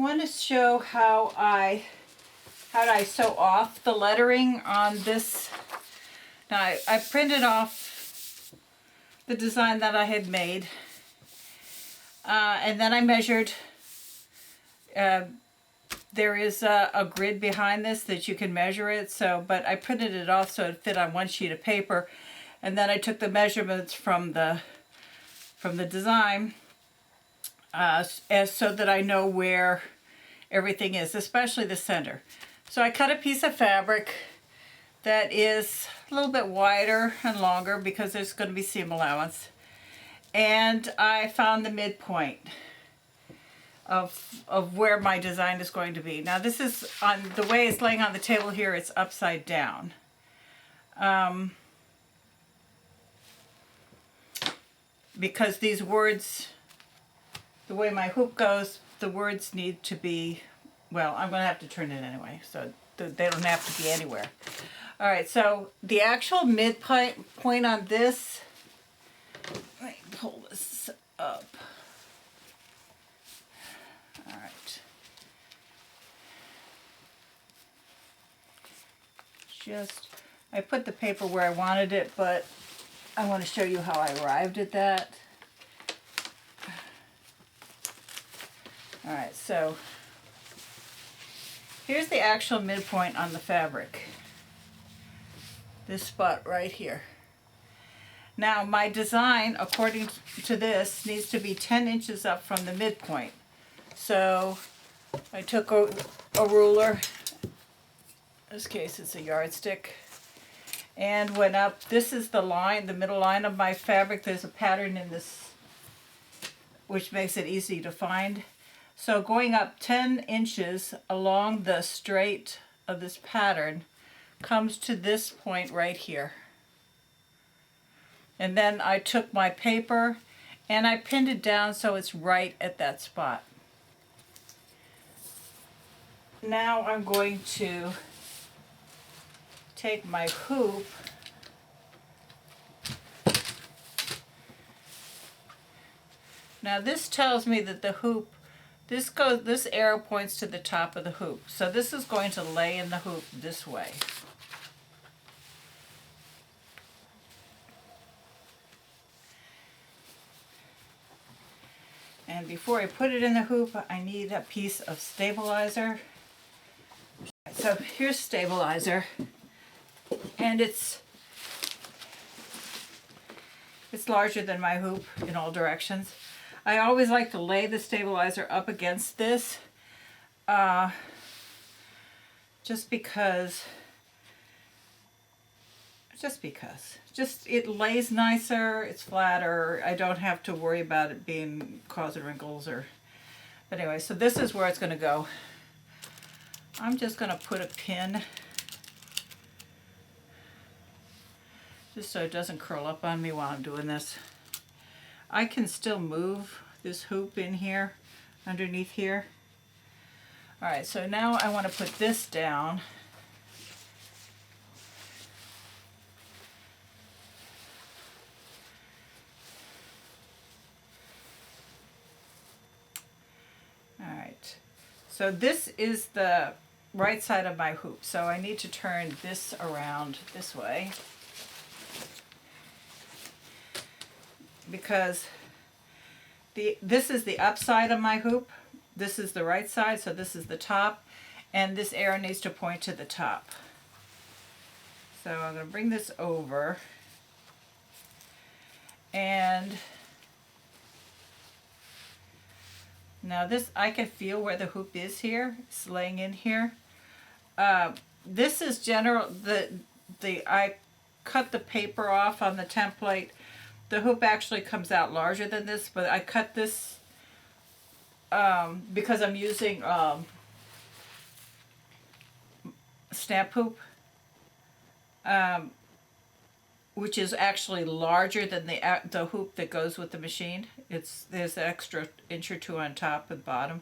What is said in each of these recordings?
want to show how I sew off the lettering on this. Now I printed off the design that I had made, and then I measured. There is a grid behind this that you can measure it. So, but I printed it off so it fit on one sheet of paper, and then I took the measurements from the design, as so that I know where everything is, especially the center. So I cut a piece of fabric that is a little bit wider and longer because there's going to be seam allowance, and I found the midpoint of where my design is going to be. Now this is, on the way it's laying on the table here, it's upside down. Because these words, the way my hoop goes, the words need to be, well, I'm going to have to turn it anyway, so they don't have to be anywhere. All right, so the actual midpoint on this, let me pull this up. All right. I put the paper where I wanted it, but I want to show you how I arrived at that. All right, so here's the actual midpoint on the fabric. This spot right here. Now my design, according to this, needs to be 10 inches up from the midpoint. So I took a ruler, in this case it's a yardstick, and went up. This is the line, the middle line of my fabric. There's a pattern in this which makes it easy to find. So going up 10 inches along the straight of this pattern comes to this point right here. And then I took my paper and I pinned it down so it's right at that spot. Now I'm going to take my hoop Now this tells me that the hoop, this arrow points to the top of the hoop. So this is going to lay in the hoop this way. And before I put it in the hoop, I need a piece of stabilizer. So here's stabilizer, and it's larger than my hoop in all directions. I always like to lay the stabilizer up against this, just because it lays nicer, it's flatter. I don't have to worry about it being causing wrinkles but anyway, so this is where it's going to go. I'm just going to put a pin just so it doesn't curl up on me while I'm doing this. I can still move this hoop in here, underneath here. All right, so now I want to put this down. All right, so this is the right side of my hoop, so I need to turn this around this way, because this is the upside of my hoop, this is the right side, so this is the top, and this arrow needs to point to the top. So I'm going to bring this over, and now this, I can feel where the hoop is here. It's laying in here. This is I cut the paper off on the template. The hoop actually comes out larger than this, but I cut this because I'm using snap hoop, which is actually larger than the hoop that goes with the machine. There's an extra inch or two on top and bottom.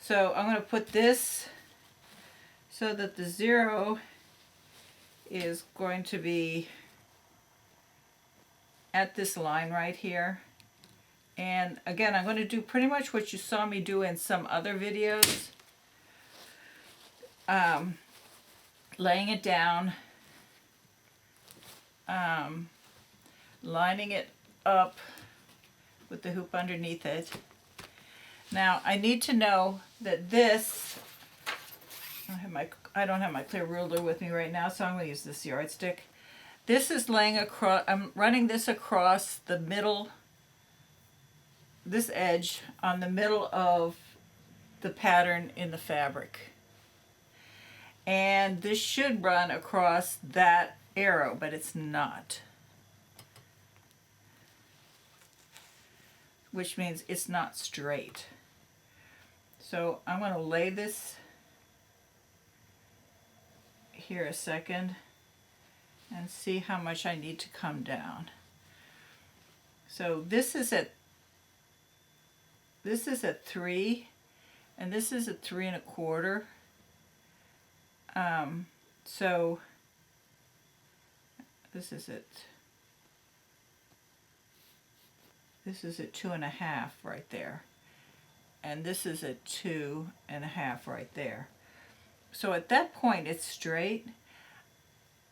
So I'm going to put this so that the zero is going to be at this line right here, And again, I'm going to do pretty much what you saw me do in some other videos. Laying it down, lining it up with the hoop underneath it. Now I need to know that this, I don't have my clear ruler with me right now, so I'm going to use this yardstick. This is laying across, I'm running this across the middle, this edge on the middle of the pattern in the fabric. And this should run across that arrow, but it's not. Which means it's not straight. So I'm going to lay this here a second and see how much I need to come down. So this is at 3, and this is at 3 1/4. So this is at 2 1/2 right there, and this is at 2 1/2 right there. So at that point it's straight.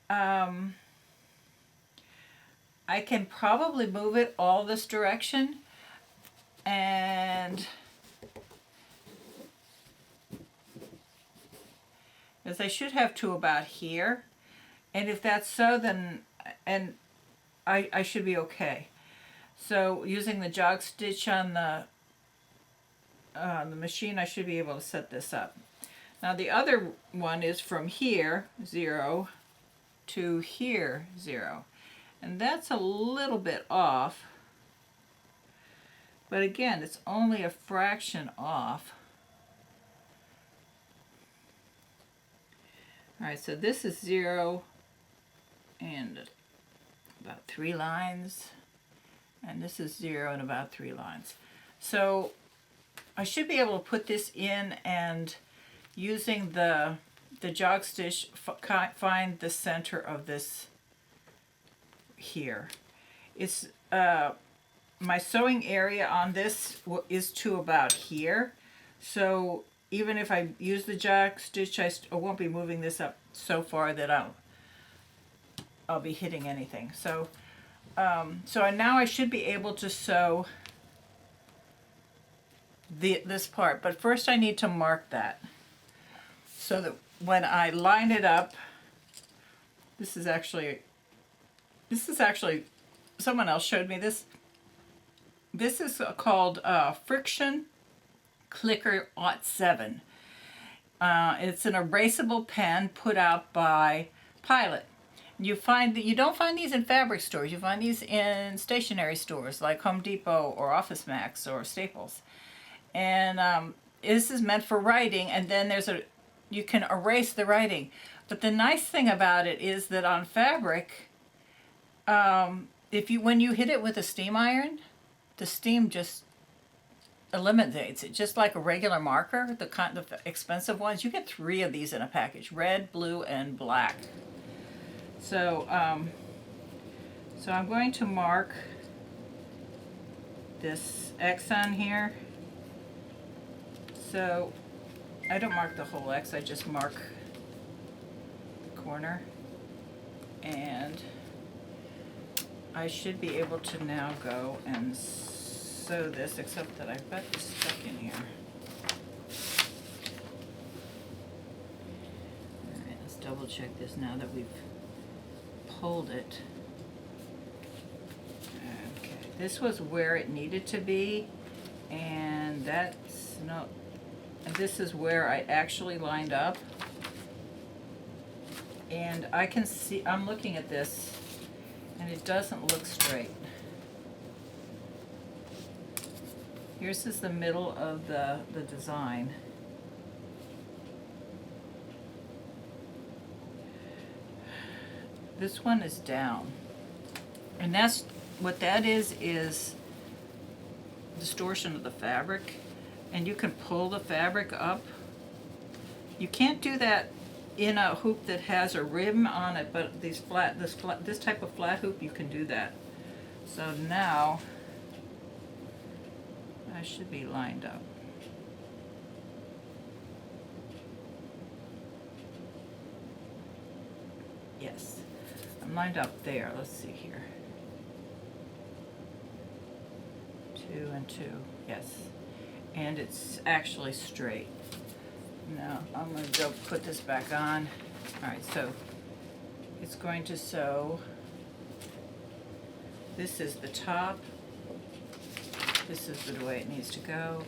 I can probably move it all this direction, and as I should have to about here, and if that's so, then I should be okay. So using the jog stitch on the machine, I should be able to set this up. Now the other one is from here, 0, to here, 0. And that's a little bit off. But again, it's only a fraction off. Alright, so this is 0 and about 3 lines. And this is 0 and about 3 lines. So I should be able to put this in and using the jog stitch find the center of this here. It's my sewing area on this is to about here. So even if I use the jog stitch, I won't be moving this up so far that I'll be hitting anything. So now I should be able to sew this part, but first I need to mark that so that when I line it up, this is actually someone else showed me this. This is called Friction Clicker 07. It's an erasable pen put out by Pilot. You don't find these in fabric stores. You find these in stationery stores like Home Depot or Office Max or Staples. And this is meant for writing, and then you can erase the writing. But the nice thing about it is that on fabric, when you hit it with a steam iron, the steam just eliminates it, just like a regular marker, the expensive ones. You get 3 of these in a package: red, blue, and black. So I'm going to mark this X on here. So I don't mark the whole X, I just mark the corner. And I should be able to now go and sew this, except that I've got this stuck in here. Alright, let's double check this now that we've pulled it. Okay, this was where it needed to be, and this is where I actually lined up. And I can see, I'm looking at this, and it doesn't look straight. Here's the middle of the design. This one is down. And that's what that is distortion of the fabric. And you can pull the fabric up. You can't do that in a hoop that has a rim on it, but this type of flat hoop, you can do that. So now I should be lined up. Yes, I'm lined up there. Let's see here. 2 and 2, yes. And it's actually straight. Now I'm going to go put this back on. Alright, so it's going to sew. This is the top. This is the way it needs to go.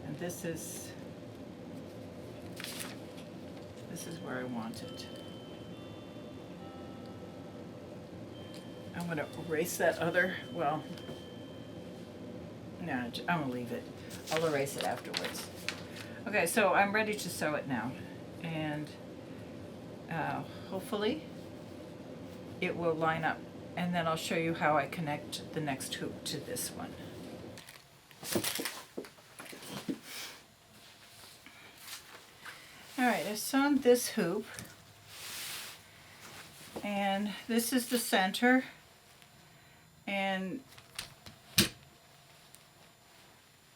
And this is where I want it. I'm going to erase that other, well, no, I'm going to leave it. I'll erase it afterwards. Okay, so I'm ready to sew it now. And hopefully it will line up. And then I'll show you how I connect the next hoop to this one. Alright, I've sewn this hoop. And this is the center. And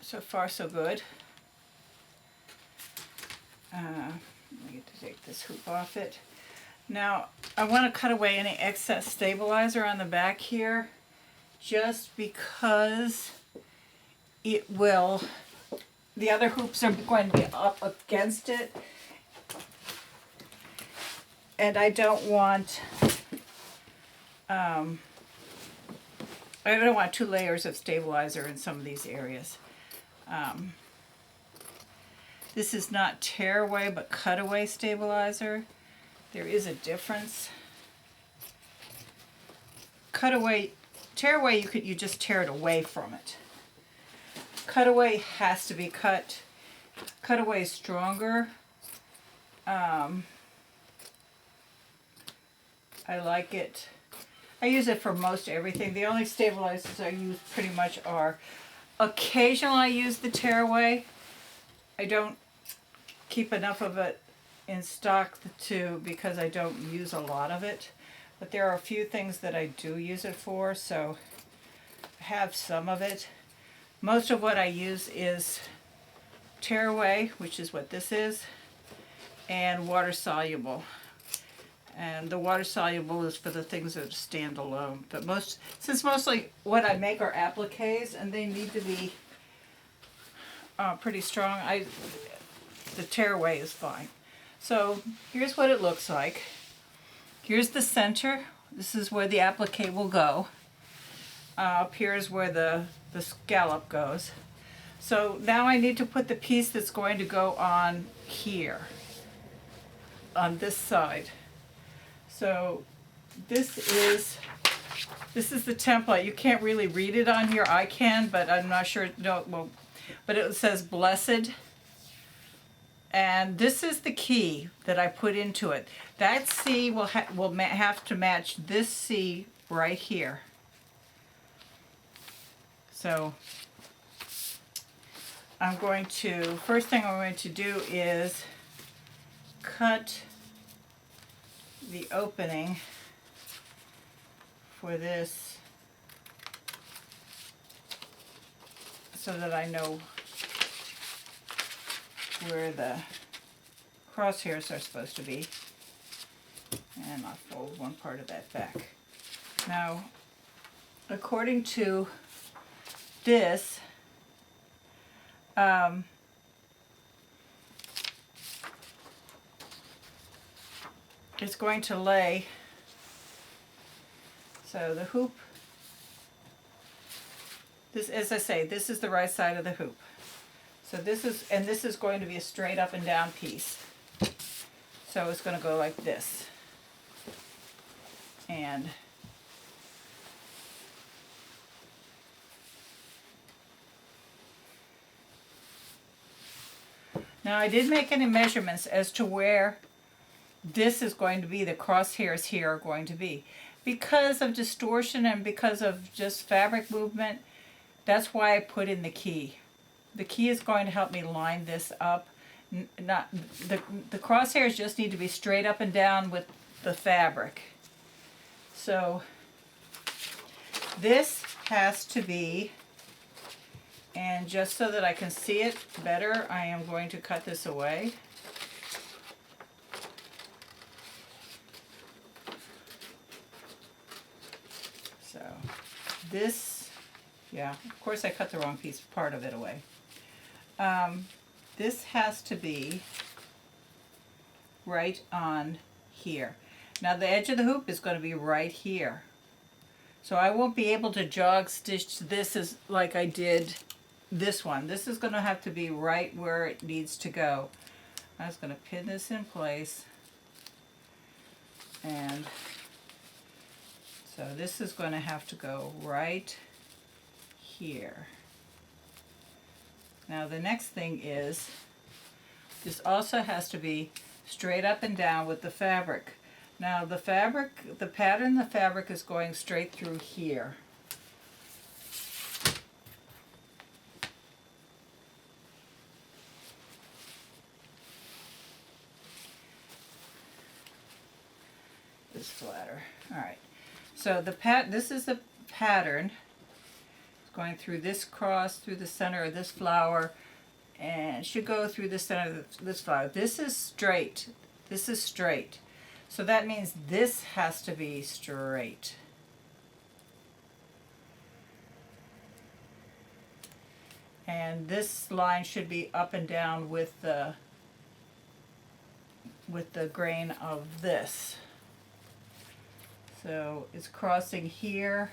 so far so good. I get to take this hoop off it. Now I want to cut away any excess stabilizer on the back here, just because it will, the other hoops are going to be up against it, and I don't want two layers of stabilizer in some of these areas. This is not tearaway but cutaway stabilizer. There is a difference. Cutaway, tearaway, you just tear it away from it. Cutaway has to be cut. Cutaway is stronger. I like it. I use it for most everything. The only stabilizers I use pretty much are, occasionally I use the tearaway. I don't keep enough of it in stock because I don't use a lot of it. But there are a few things that I do use it for, so I have some of it. Most of what I use is tearaway, which is what this is, and water soluble. And the water soluble is for the things that stand alone. But since mostly what I make are appliques and they need to be pretty strong, the tearaway is fine. So here's what it looks like. Here's the center. This is where the applique will go. Up here is where the scallop goes. So now I need to put the piece that's going to go on here, on this side. So this is the template. You can't really read it on here. I can, but I'm not sure. No, well, but it says blessed. And this is the key that I put into it. That C will have to match this C right here. So first thing I'm going to do is cut the opening for this so that I know where the crosshairs are supposed to be, and I'll fold one part of that back. Now, according to this, it's going to lay, so the hoop, this, as I say, this is the right side of the hoop. So this is going to be a straight up and down piece. So it's going to go like this. And now I did make any measurements as to where this is going to be, the crosshairs here are going to be. Because of distortion and because of just fabric movement, That's why I put in the key. The key is going to help me line this up. Not the crosshairs just need to be straight up and down with the fabric. So this has to be, and just so that I can see it better, I am going to cut this away. So this, yeah, of course I cut the wrong piece, part of it away. This has to be right on here. Now the edge of the hoop is going to be right here. So I won't be able to jog stitch this as like I did this one. This is going to have to be right where it needs to go. I'm just going to pin this in place. And so this is going to have to go right here. Now the next thing is, this also has to be straight up and down with the fabric. Now the fabric, the pattern, the fabric is going straight through here. This flatter. All right. So this is the pattern. It's going through this cross, through the center of this flower, and it should go through the center of this flower. This is straight. This is straight. So that means this has to be straight. And this line should be up and down with the grain of this. So it's crossing here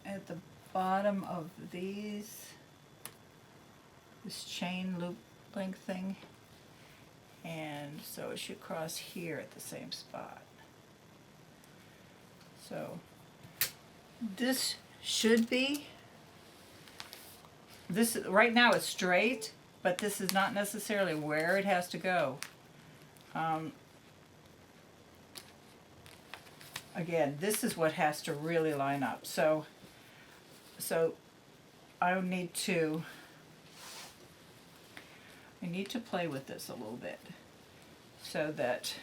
at the bottom of these, this chain loop link thing. And so it should cross here at the same spot. So this should be, this right now it's straight, but this is not necessarily where it has to go. Again, this is what has to really line up. So I need to play with this a little bit so that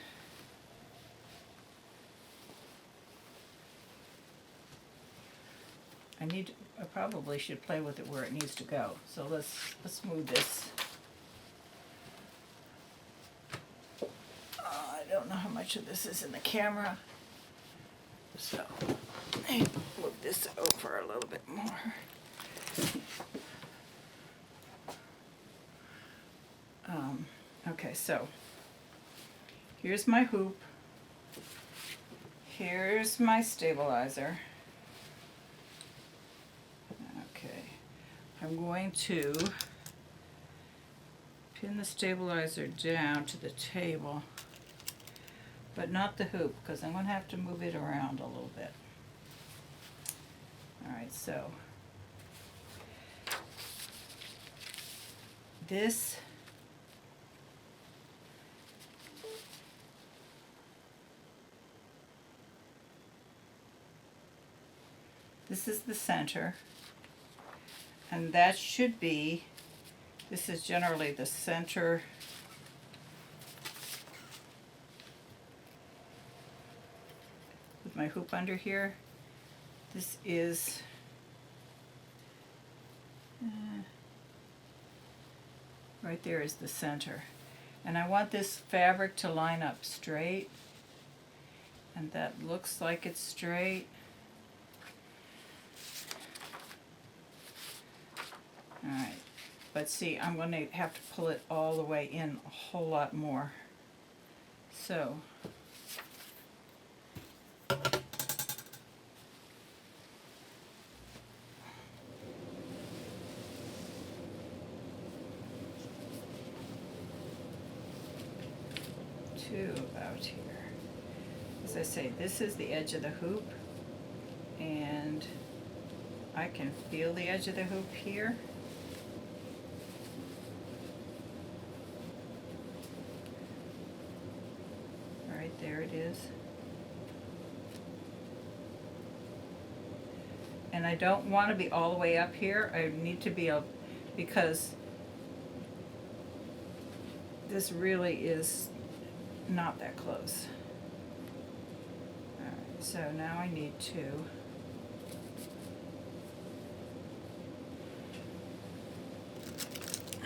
I probably should play with it where it needs to go. So let's move this. I don't know how much of this is in the camera. So let me move this over a little bit more. Okay, so here's my hoop. Here's my stabilizer. Okay, I'm going to pin the stabilizer down to the table, but not the hoop, because I'm going to have to move it around a little bit. All right, so this is the center, and that should be, this is generally the center with my hoop under here. This is right there is the center, and I want this fabric to line up straight, and that looks like it's straight. All right, but see, I'm going to have to pull it all the way in a whole lot more. So to about here. As I say, this is the edge of the hoop, and I can feel the edge of the hoop here. Right there it is. And I don't want to be all the way up here. I need to be because this really is not that close. All right, so now I need to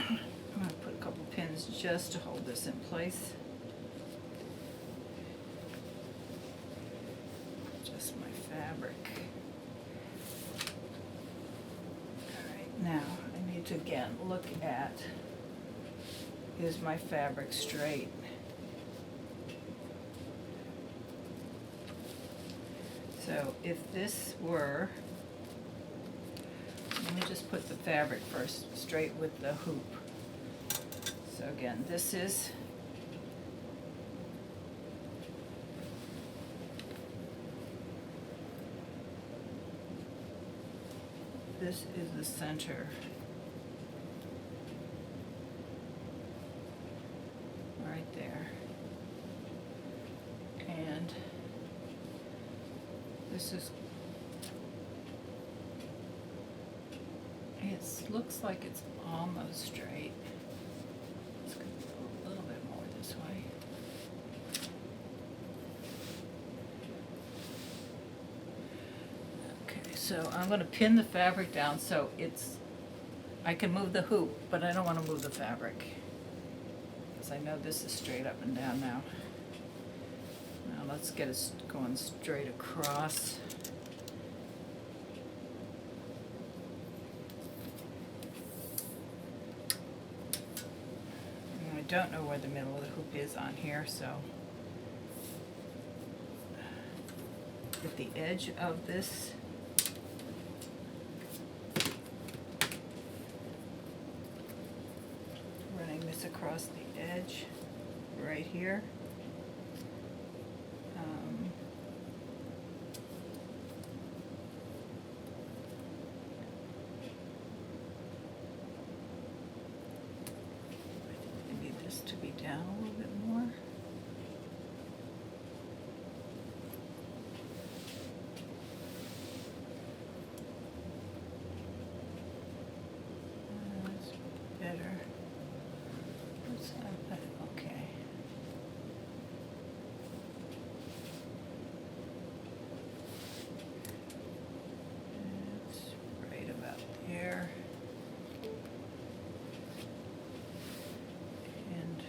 I'm going to put a couple pins just to hold this in place. Just my fabric. Alright, now I need to again look at, is my fabric straight? So if this were, let me just put the fabric first straight with the hoop. So again, this is the center. Right there. And this is, it looks like it's almost straight. It's going to go a little bit more this way. Okay, so I'm going to pin the fabric down so I can move the hoop, but I don't want to move the fabric. Because I know this is straight up and down now. Now let's get it going straight across. And I don't know where the middle of the hoop is on here, so at the edge of this, running this across the edge right here. I need this to be down a little bit more. That's better. Okay. It's right about there. And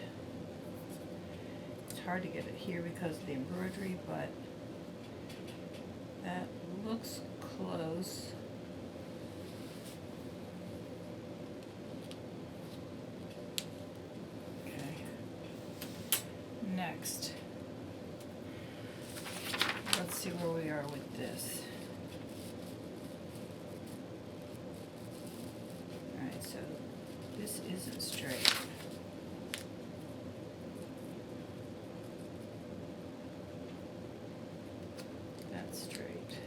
it's hard to get it here because of the embroidery, but that looks close. Next, let's see where we are with this. Alright, so this isn't straight. That's straight.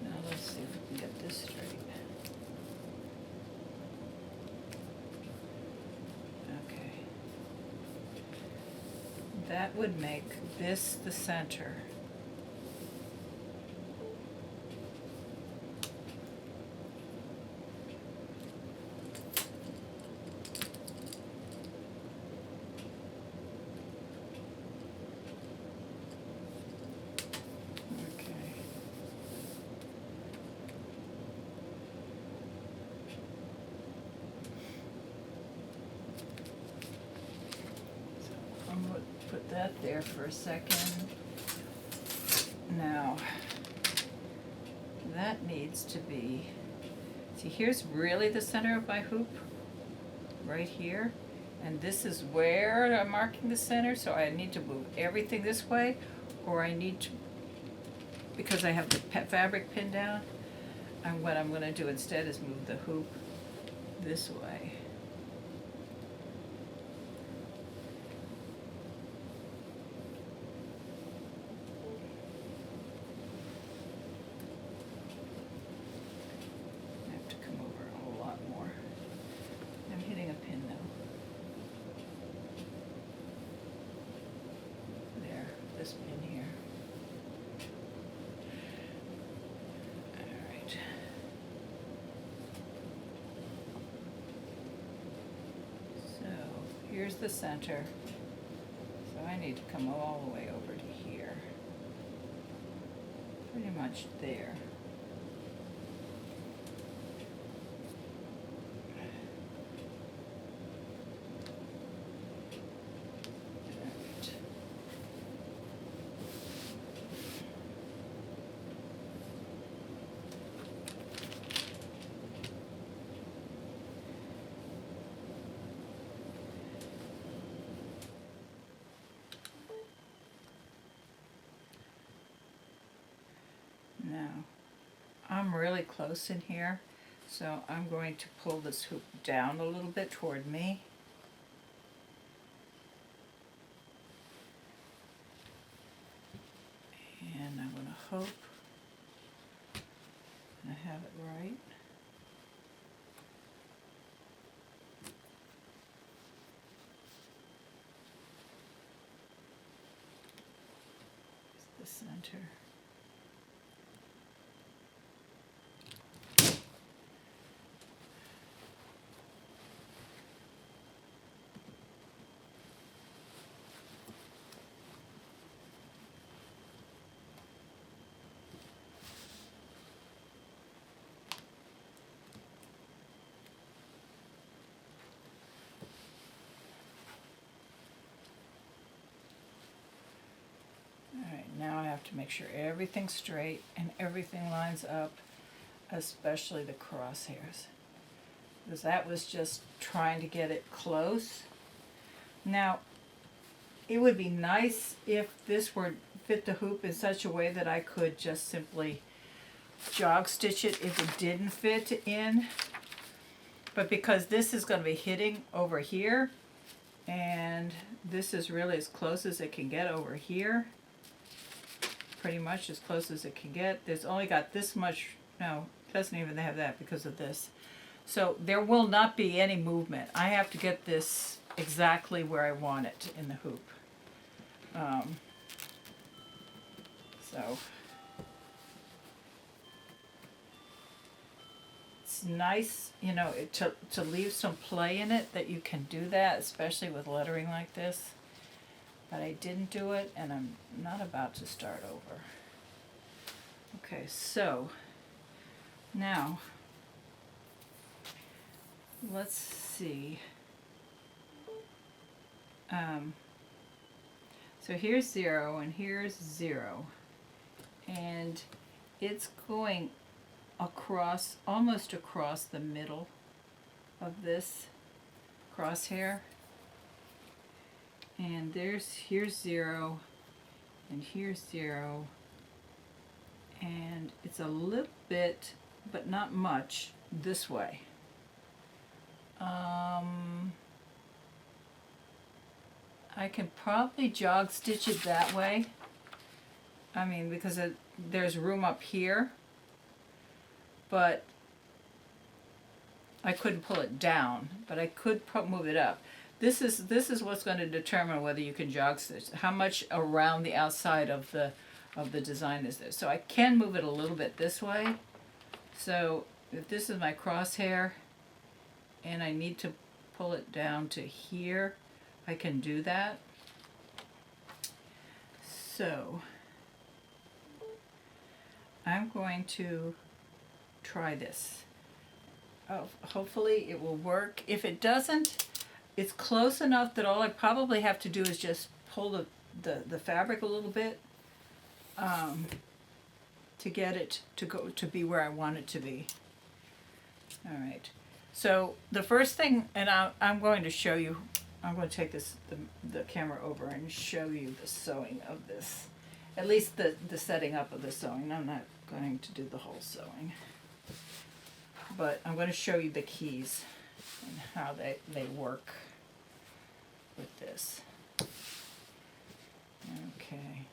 Now let's see if we can get this straight. That would make this the center. Okay. So I'm going to put that there for a second. Now, that needs to be, see, here's really the center of my hoop, right here, and this is where I'm marking the center, so I need to move everything this way, or I need to, because I have the fabric pinned down, and what I'm going to do instead is move the hoop this way. here's the center. So I need to come all the way over to here. Pretty much there. Now, I'm really close in here, so I'm going to pull this hoop down a little bit toward me. And I'm going to hope I have it right. It's the center. Alright, now I have to make sure everything's straight and everything lines up, especially the crosshairs. Because that was just trying to get it close. Now, it would be nice if this were fit the hoop in such a way that I could just simply jog stitch it if it didn't fit in. But because this is going to be hitting over here, and this is really as close as it can get over here, pretty much as close as it can get. There's only got this much, no, it doesn't even have that because of this. So there will not be any movement. I have to get this exactly where I want it in the hoop. So it's nice, you know, to leave some play in it, that you can do that, especially with lettering like this. But I didn't do it, and I'm not about to start over. Okay, so now let's see. So here's 0 and here's 0, and it's going across, almost across the middle of this crosshair. And here's 0, and here's 0, and it's a little bit, but not much, this way. I can probably jog stitch it that way. I mean, because there's room up here, but I couldn't pull it down, but I could move it up. This is what's going to determine whether you can jog stitch, how much around the outside of the design is there. So I can move it a little bit this way. So if this is my crosshair and I need to pull it down to here, I can do that. So I'm going to try this. Oh, hopefully it will work. If it doesn't, it's close enough that all I probably have to do is just pull the fabric a little bit to get it to be where I want it to be. All right. So the first thing, and I'm going to show you, I'm going to take the camera over and show you the sewing of this. At least the setting up of the sewing. I'm not going to do the whole sewing. But I'm going to show you the keys and how they work with this. Okay,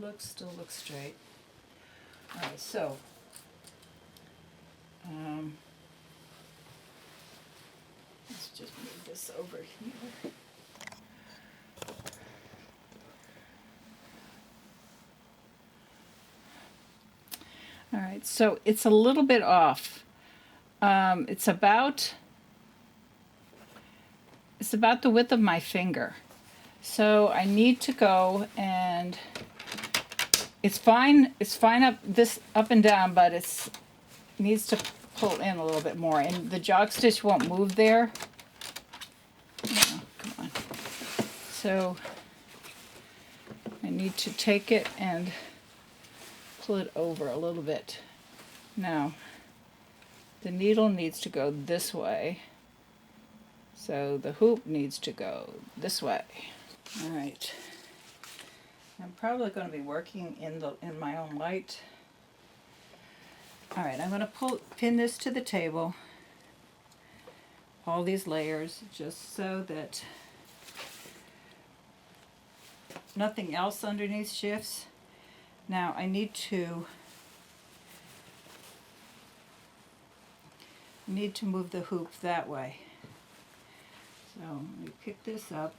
it still looks straight. All right, so let's just move this over here. All right, so it's a little bit off. It's about it's about the width of my finger. So I need to go and it's fine up and down, but it needs to pull in a little bit more, and the jog stitch won't move there. Oh, come on. So I need to take it and pull it over a little bit. Now the needle needs to go this way, so the hoop needs to go this way. All right. I'm probably going to be working in my own light. All right, I'm going to pin this to the table, all these layers, just so that nothing else underneath shifts. Now I need to move the hoop that way. So let me pick this up.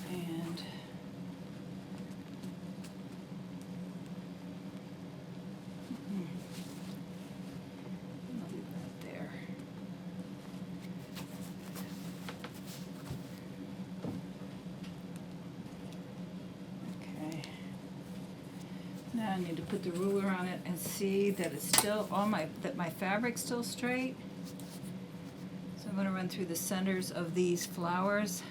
And I'll leave that there. Okay. Now I need to put the ruler on it and see that it's still that my fabric's still straight. So I'm going to run through the centers of these flowers,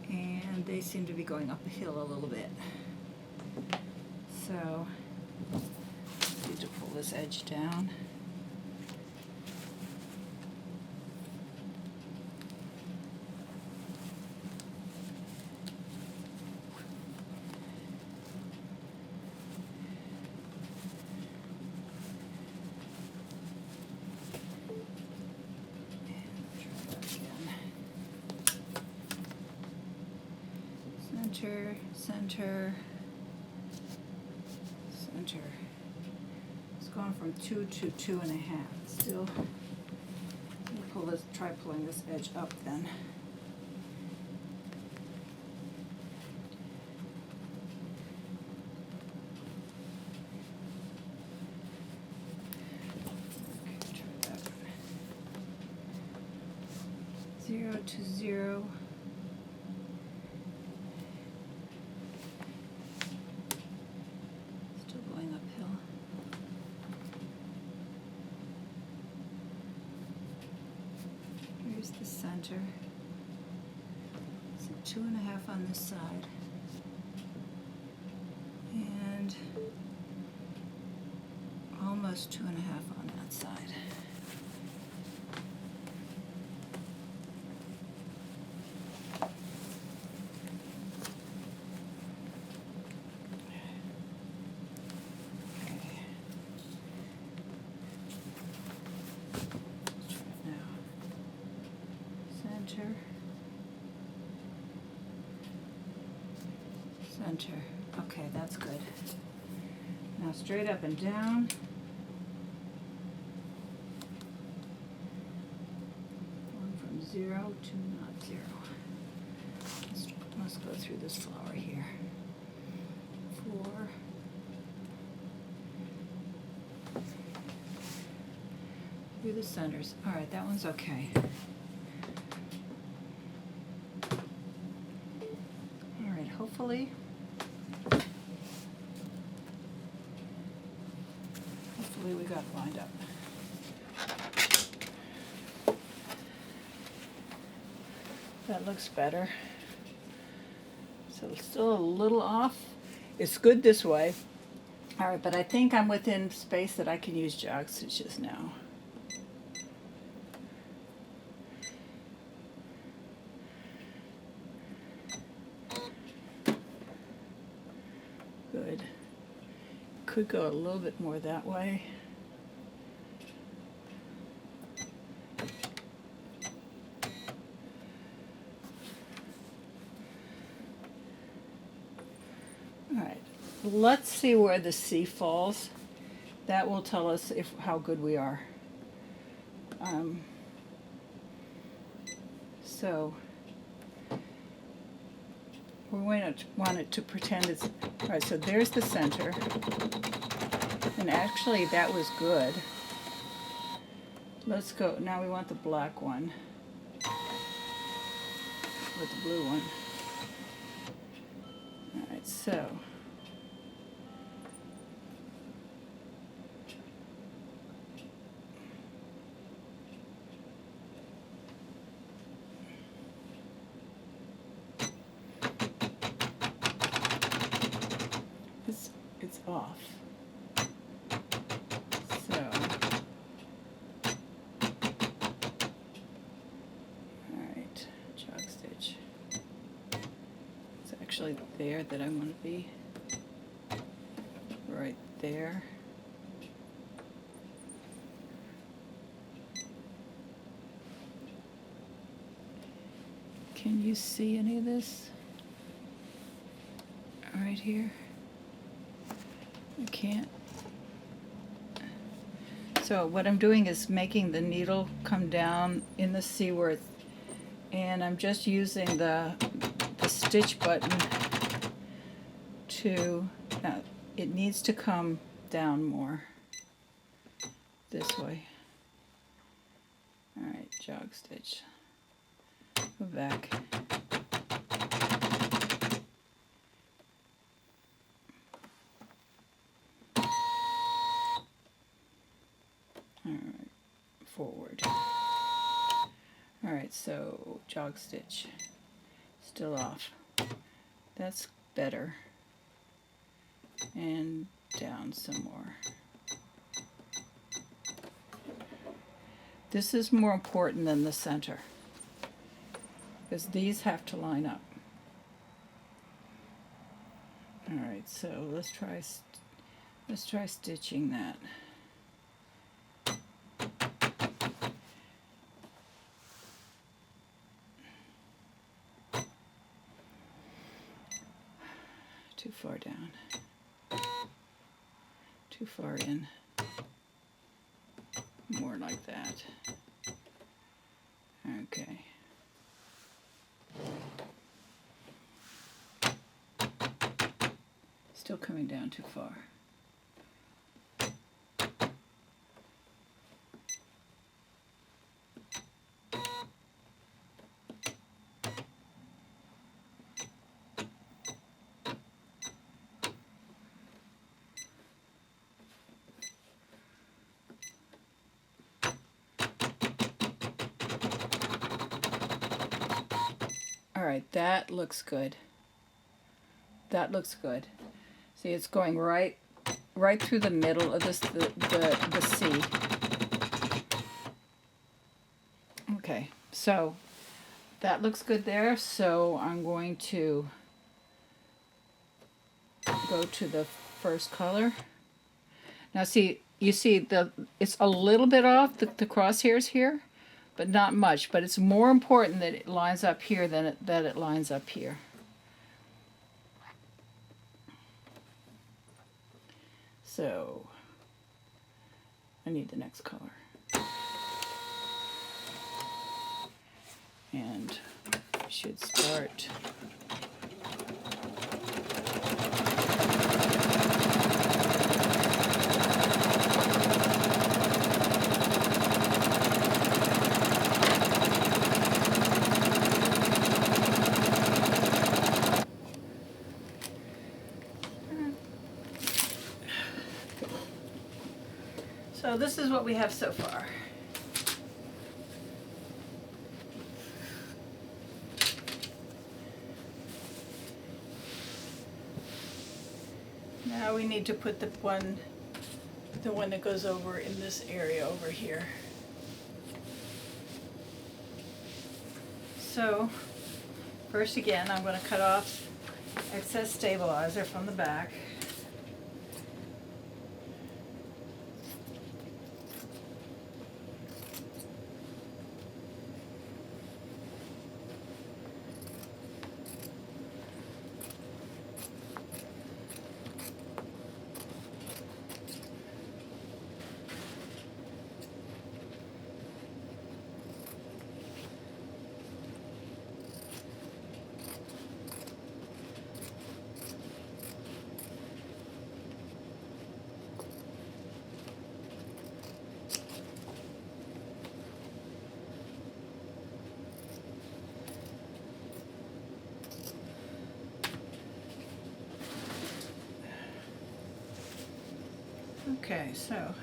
and they seem to be going up a hill a little bit. So I need to pull this edge down. Center, center, center. It's gone from 2 to 2.5. Still, try pulling this edge up then. Okay, try that. 0 to 0. The center. So 2.5 on this side, and almost 2.5 on that side. Center. Okay, that's good. Now straight up and down. Going from 0 to not 0. Let's go through this flower here. 4. Through the centers. All right, that one's okay. All right, hopefully we got it lined up. That looks better. So it's still a little off. It's good this way. All right, but I think I'm within space that I can use jog stitches now. Could go a little bit more that way. All right, let's see where the C falls. That will tell us how good we are. So we're going to want it to pretend it's, all right, so there's the center. And actually that was good. Let's go, now we want the black one. With the blue one. All right, so. It's off. So, alright, jog stitch. It's actually there that I want to be. Right there. Can you see any of this? Right here? I can't. So what I'm doing is making the needle come down in the C where it's, and I'm just using the stitch button to, it needs to come down more this way. All right, jog stitch. Go back. Alright, forward. Alright, so jog stitch. Still off. That's better. And down some more. This is more important than the center, because these have to line up. Alright, so let's try stitching that. Too far down. Too far in. More like that. Okay. Still coming down too far. All right, that looks good. That looks good. See, it's going right through the middle of this the C. Okay, so that looks good there. So I'm going to go to the first color. Now see, you see it's a little bit off the crosshairs here, but not much. But it's more important that it lines up here than that it lines up here. So I need the next color. And I should start. So this is what we have so far. Now we need to put the one that goes over in this area over here. So first again, I'm going to cut off excess stabilizer from the back. Okay, so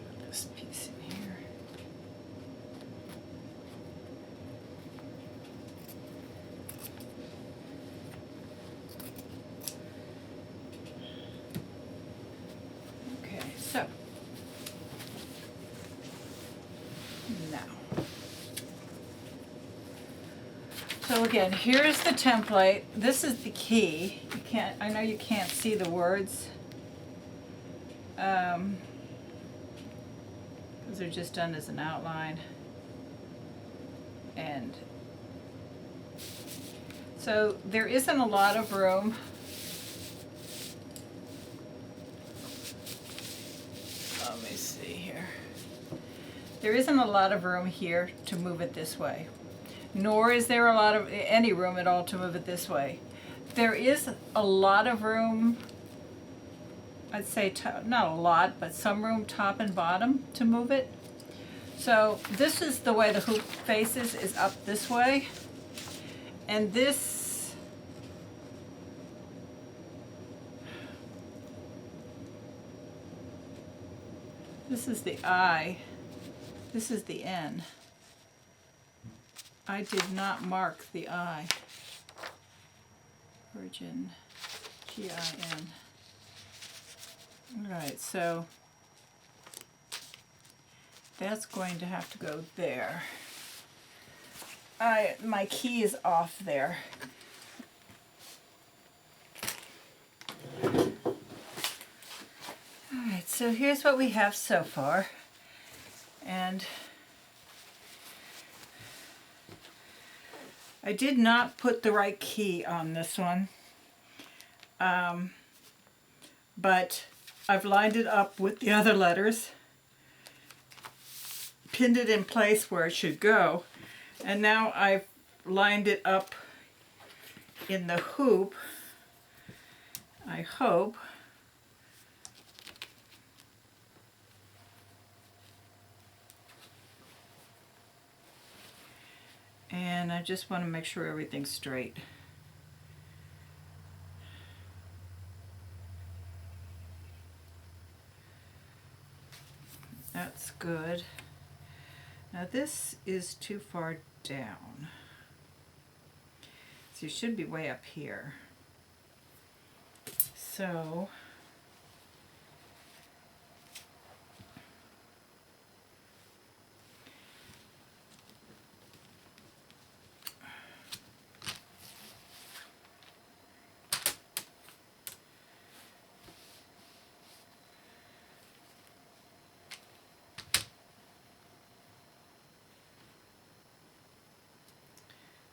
put this piece in here. Okay, so now. So again, here's the template. This is the key. You can't, I know you can't see the words. Because they're just done as an outline. And so there isn't a lot of room. Let me see here. There isn't a lot of room here to move it this way. Nor is there a lot of any room at all to move it this way. There is a lot of room, I'd say not a lot, but some room top and bottom to move it. So this is the way the hoop faces, is up this way. And this, this is the I, this is the N. I did not mark the I. Virgin, G-I-N. All right, so that's going to have to go there. My key is off there. All right, so here's what we have so far. And I did not put the right key on this one, but I've lined it up with the other letters, pinned it in place where it should go, and now I've lined it up in the hoop, I hope. And I just want to make sure everything's straight. That's good. Now this is too far down. So you should be way up here. So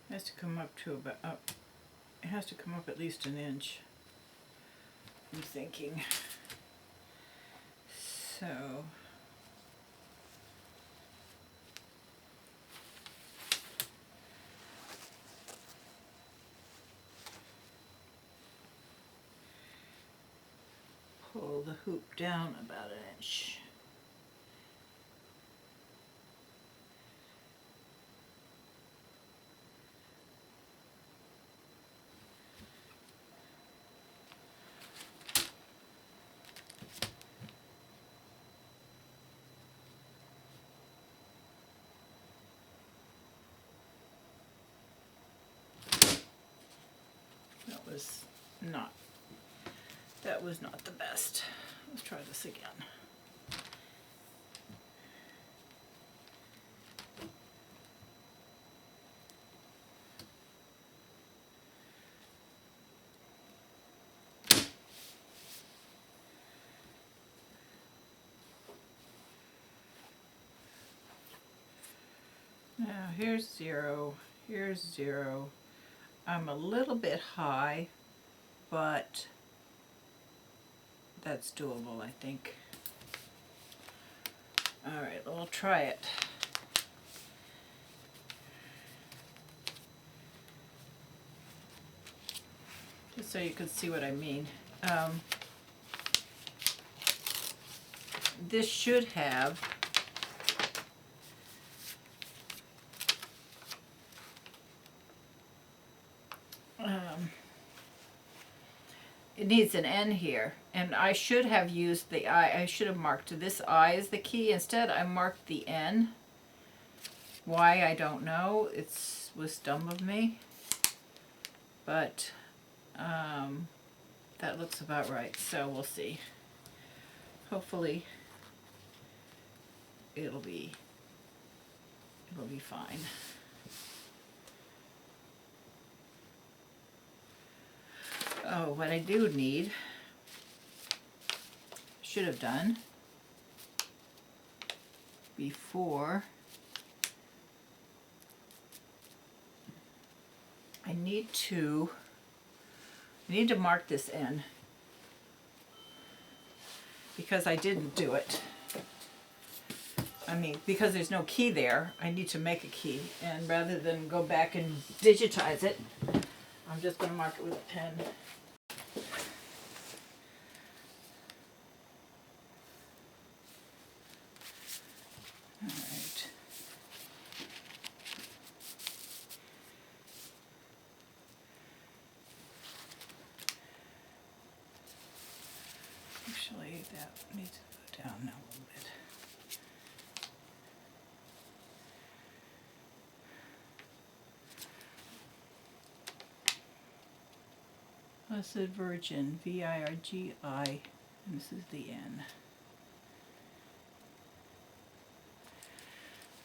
it has to come up to about, it has to come up at least an inch, I'm thinking. So pull the hoop down about an inch. That was not the best. Let's try this again. Now here's 0, here's 0. I'm a little bit high, but that's doable, I think. All right, we'll try it. Just so you can see what I mean. This should have it needs an N here, and I should have used the I. I should have marked this I as the key. Instead, I marked the N. Why, I don't know. It was dumb of me. But that looks about right, so we'll see. Hopefully it'll be fine. Oh, what I do need, should have done before, I need to mark this N because I didn't do it. I mean, because there's no key there, I need to make a key, and rather than go back and digitize it, I'm just going to mark it with a pen. All right. Actually, that needs to go down now a little bit. Blessed Virgin, V-I-R-G-I, and this is the N.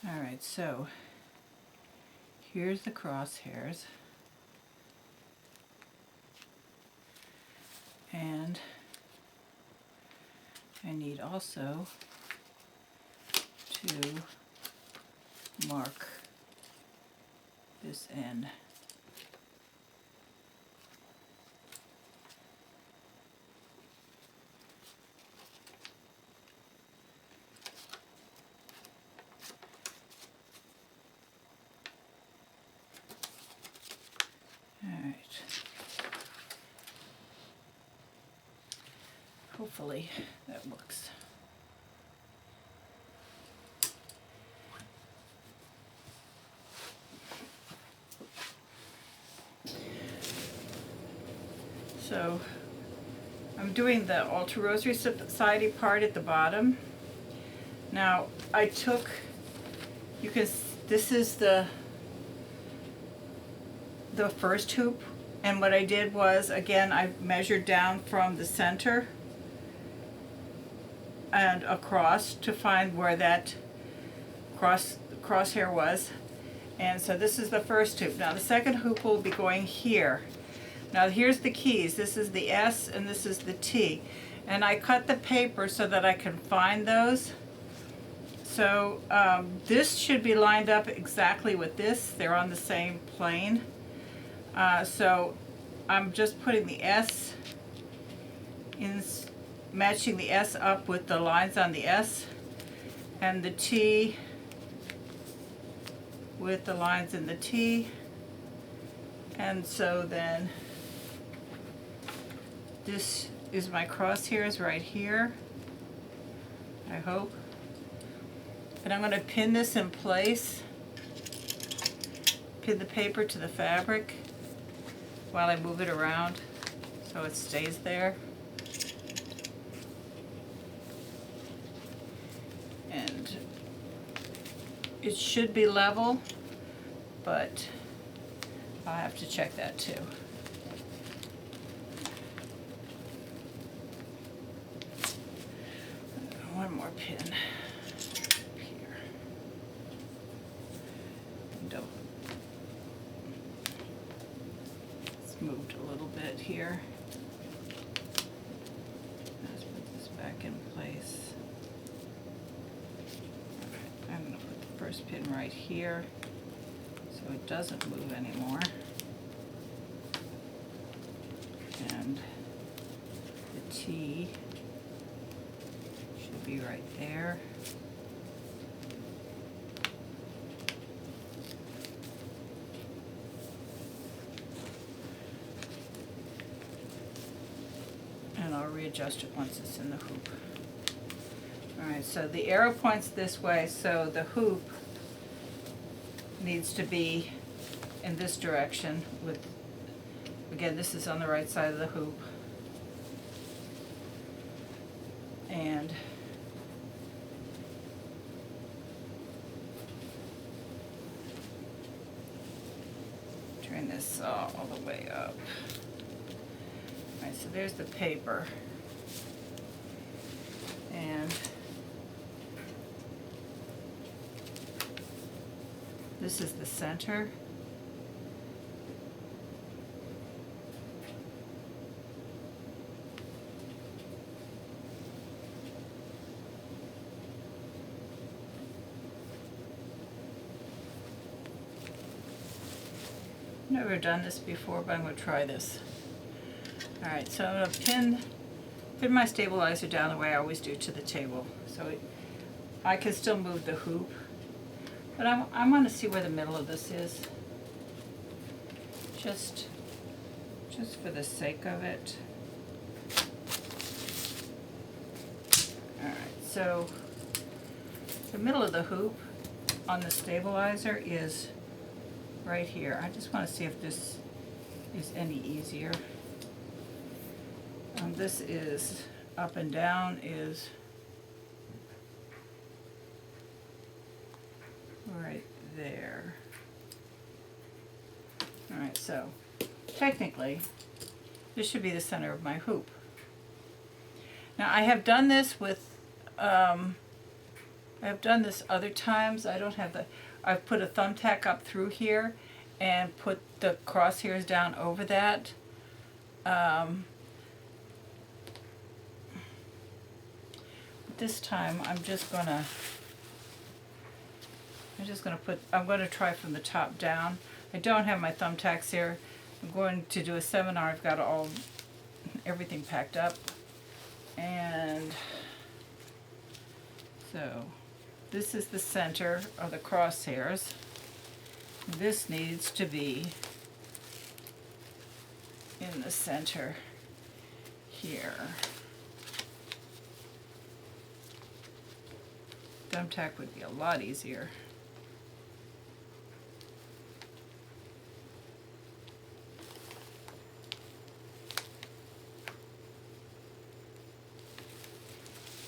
Alright, so here's the crosshairs. And I need also to mark this N. Alright. Hopefully that works. So I'm doing the Altar Rosary Society part at the bottom. Now I took, this is the first hoop, and what I did was, again, I measured down from the center and across to find where that crosshair was. And so this is the first hoop. Now the second hoop will be going here. Now here's the keys. This is the S and this is the T. And I cut the paper so that I can find those. So this should be lined up exactly with this. They're on the same plane. So I'm just putting the S in, matching the S up with the lines on the S, and the T with the lines in the T. And so then this is my crosshairs right here, I hope. And I'm going to pin this in place, pin the paper to the fabric while I move it around so it stays there. And it should be level, but I'll have to check that too. One more pin here. It's moved a little bit here. Let's put this back in place. Okay, I'm going to put the first pin right here so it doesn't move anymore. And the T should be right there. And I'll readjust it once it's in the hoop. Alright, so the arrow points this way, so the hoop needs to be in this direction with, again, this is on the right side of the hoop. And turn this saw all the way up. All right, so there's the paper. And this is the center. Never done this before, but I'm going to try this. All right, so I'm going to pin my stabilizer down the way I always do to the table, so I can still move the hoop. But I want to see where the middle of this is, just for the sake of it. All right, so the middle of the hoop on the stabilizer is right here. I just want to see if this is any easier. This is up and down is right there. All right, so technically this should be the center of my hoop. Now I have done this with I have done this other times. I've put a thumbtack up through here and put the crosshairs down over that. This time I'm going to try from the top down. I don't have my thumbtacks here. I'm going to do a seminar. I've got everything packed up. And so this is the center of the crosshairs. This needs to be in the center here. Thumbtack would be a lot easier.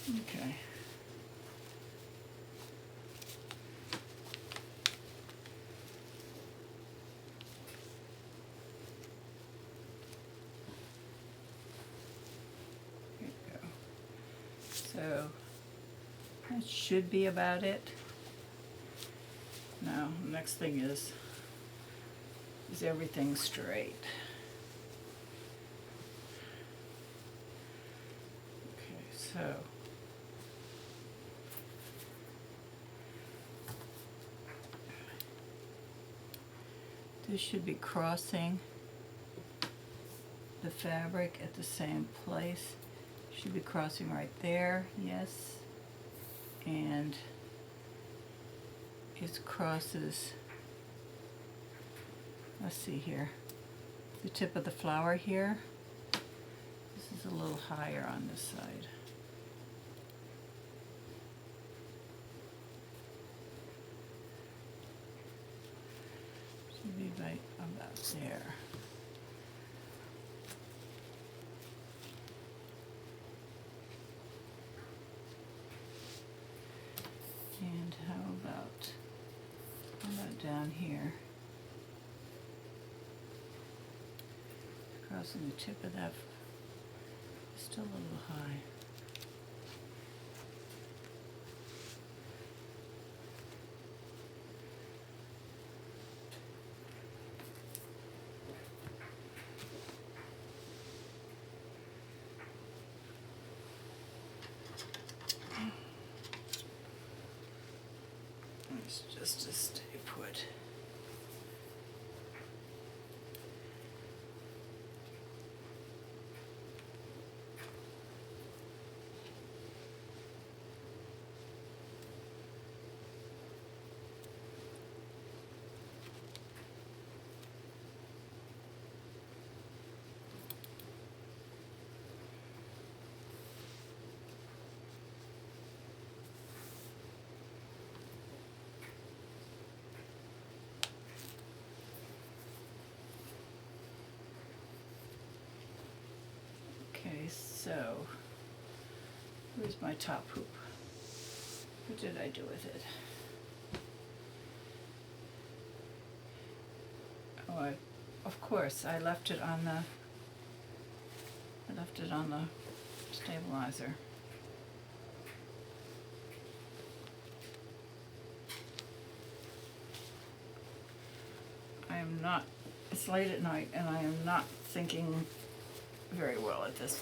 Okay. There you go. So that should be about it. Now, the next thing is everything straight? Okay, so this should be crossing the fabric at the same place. Should be crossing right there, yes. And it crosses, let's see here, the tip of the flower here. This is a little higher on this side. Should be right about there. And how about down here? Crossing the tip of that, still a little high. It's just to stay put. Okay, so Where's my top hoop? What did I do with it? Oh, of course, I left it on the stabilizer. I am not, it's late at night and I am not thinking very well at this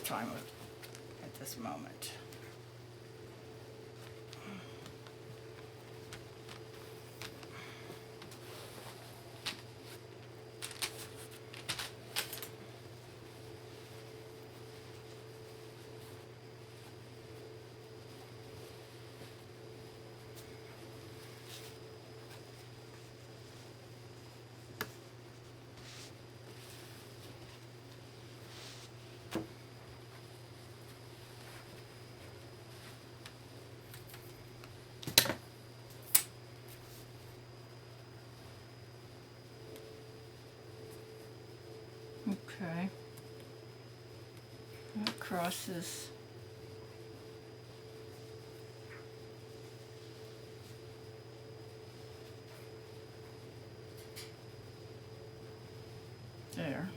moment. Okay. That crosses. There.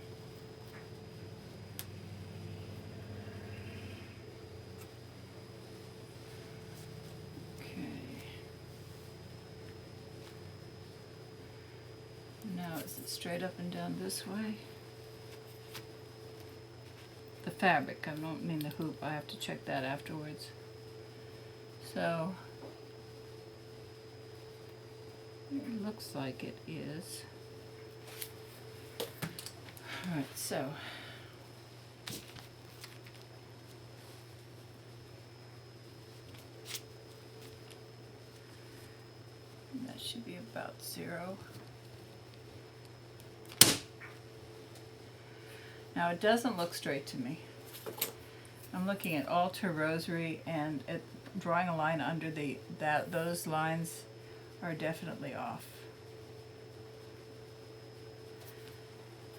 Okay. Now is it straight up and down this way? The fabric, I don't mean the hoop, I have to check that afterwards. So, it looks like it is. Alright, so that should be about 0. Now it doesn't look straight to me. I'm looking at altar rosary and at drawing a line under those lines are definitely off.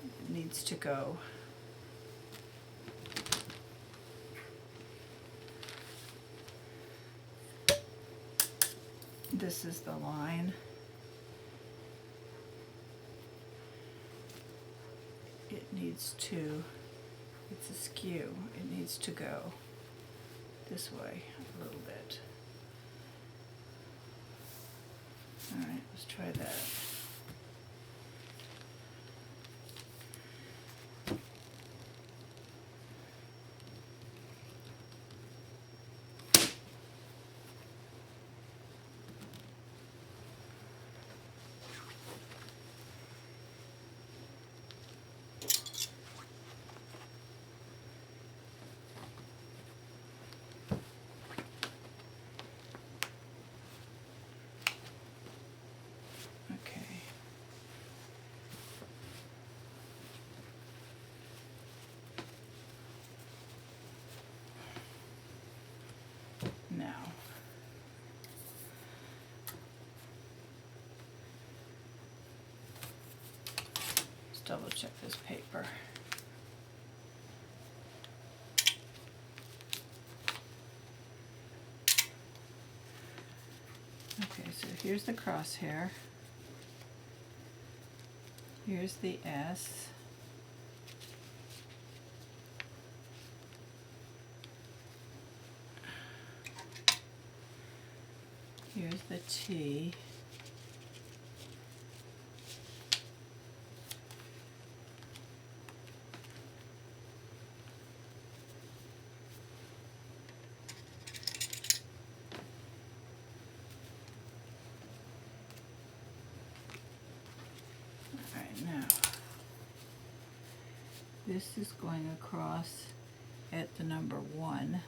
It needs to go. This is the line. It needs to, it's askew, it needs to go this way a little bit. Alright, let's try that. Now, let's double check this paper. Okay, so here's the crosshair. Here's the S. Here's the T. All right, now this is going across at the number 1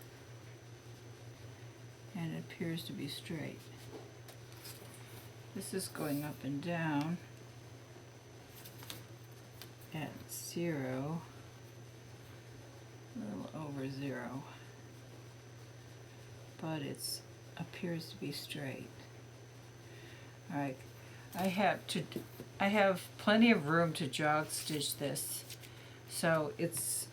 and it appears to be straight. This is going up and down at 0, a little over 0, but it appears to be straight. All right, I have plenty of room to jog stitch this, so it's